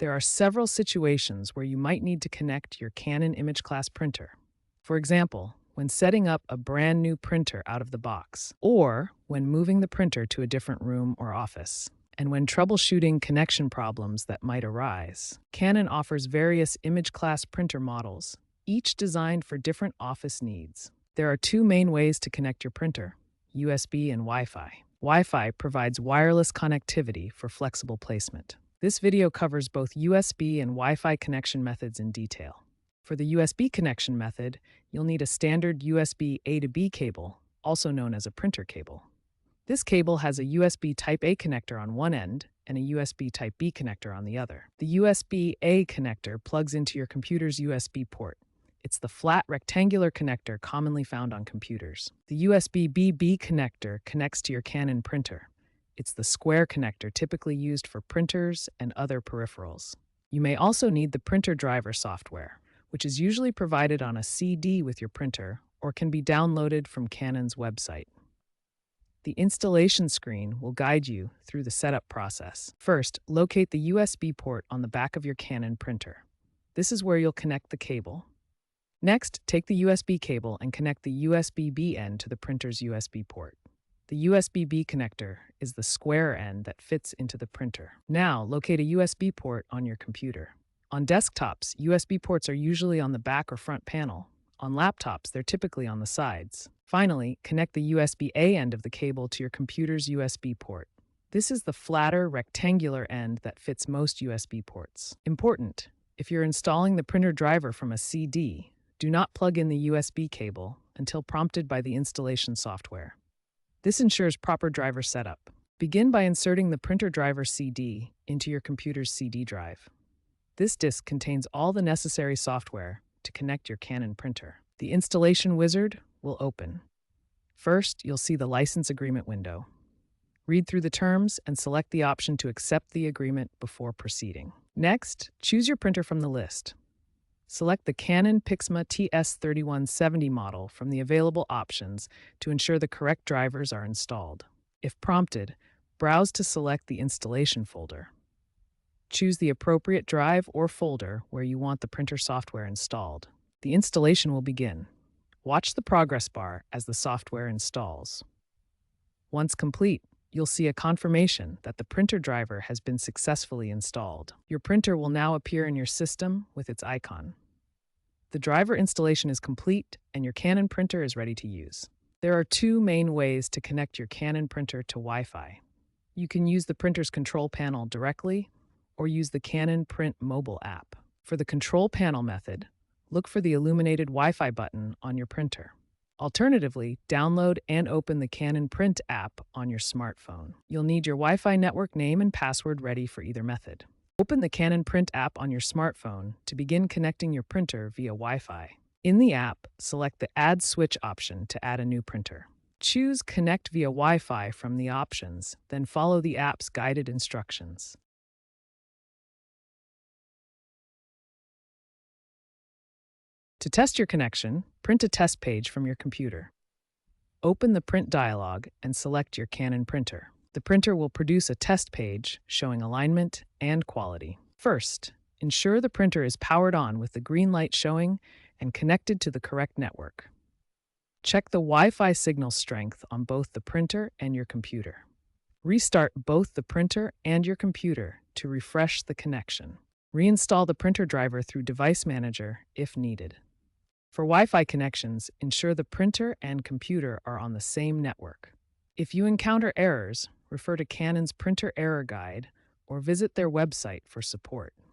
There are several situations where you might need to connect your Canon imageCLASS printer. For example, when setting up a brand new printer out of the box, or when moving the printer to a different room or office, and when troubleshooting connection problems that might arise. Canon offers various imageCLASS printer models, each designed for different office needs. There are two main ways to connect your printer: USB and Wi-Fi. Wi-Fi provides wireless connectivity for flexible placement. This video covers both USB and Wi-Fi connection methods in detail. For the USB connection method, you'll need a standard USB A to B cable, also known as a printer cable. This cable has a USB Type-A connector on one end and a USB Type-B connector on the other. The USB-A connector plugs into your computer's USB port. It's the flat rectangular connector commonly found on computers. The USB-B connector connects to your Canon printer. It's the square connector typically used for printers and other peripherals. You may also need the printer driver software, which is usually provided on a CD with your printer or can be downloaded from Canon's website. The installation screen will guide you through the setup process. First, locate the USB port on the back of your Canon printer. This is where you'll connect the cable. Next, take the USB cable and connect the USB-B end to the printer's USB port. The USB-B connector is the square end that fits into the printer. Now, locate a USB port on your computer. On desktops, USB ports are usually on the back or front panel. On laptops, they're typically on the sides. Finally, connect the USB-A end of the cable to your computer's USB port. This is the flatter, rectangular end that fits most USB ports. Important: if you're installing the printer driver from a CD, do not plug in the USB cable until prompted by the installation software. This ensures proper driver setup. Begin by inserting the printer driver CD into your computer's CD drive. This disk contains all the necessary software to connect your Canon printer. The installation wizard will open. First, you'll see the license agreement window. Read through the terms and select the option to accept the agreement before proceeding. Next, choose your printer from the list. Select the Canon Pixma TS3170 model from the available options to ensure the correct drivers are installed. If prompted, browse to select the installation folder. Choose the appropriate drive or folder where you want the printer software installed. The installation will begin. Watch the progress bar as the software installs. Once complete, you'll see a confirmation that the printer driver has been successfully installed. Your printer will now appear in your system with its icon. The driver installation is complete and your Canon printer is ready to use. There are two main ways to connect your Canon printer to Wi-Fi. You can use the printer's control panel directly or use the Canon Print mobile app. For the control panel method, look for the illuminated Wi-Fi button on your printer. Alternatively, download and open the Canon Print app on your smartphone. You'll need your Wi-Fi network name and password ready for either method. Open the Canon Print app on your smartphone to begin connecting your printer via Wi-Fi. In the app, select the Add Switch option to add a new printer. Choose Connect via Wi-Fi from the options, then follow the app's guided instructions. To test your connection, print a test page from your computer. Open the Print dialog and select your Canon printer. The printer will produce a test page showing alignment and quality. First, ensure the printer is powered on with the green light showing and connected to the correct network. Check the Wi-Fi signal strength on both the printer and your computer. Restart both the printer and your computer to refresh the connection. Reinstall the printer driver through Device Manager if needed. For Wi-Fi connections, ensure the printer and computer are on the same network. If you encounter errors, refer to Canon's Printer Error Guide or visit their website for support.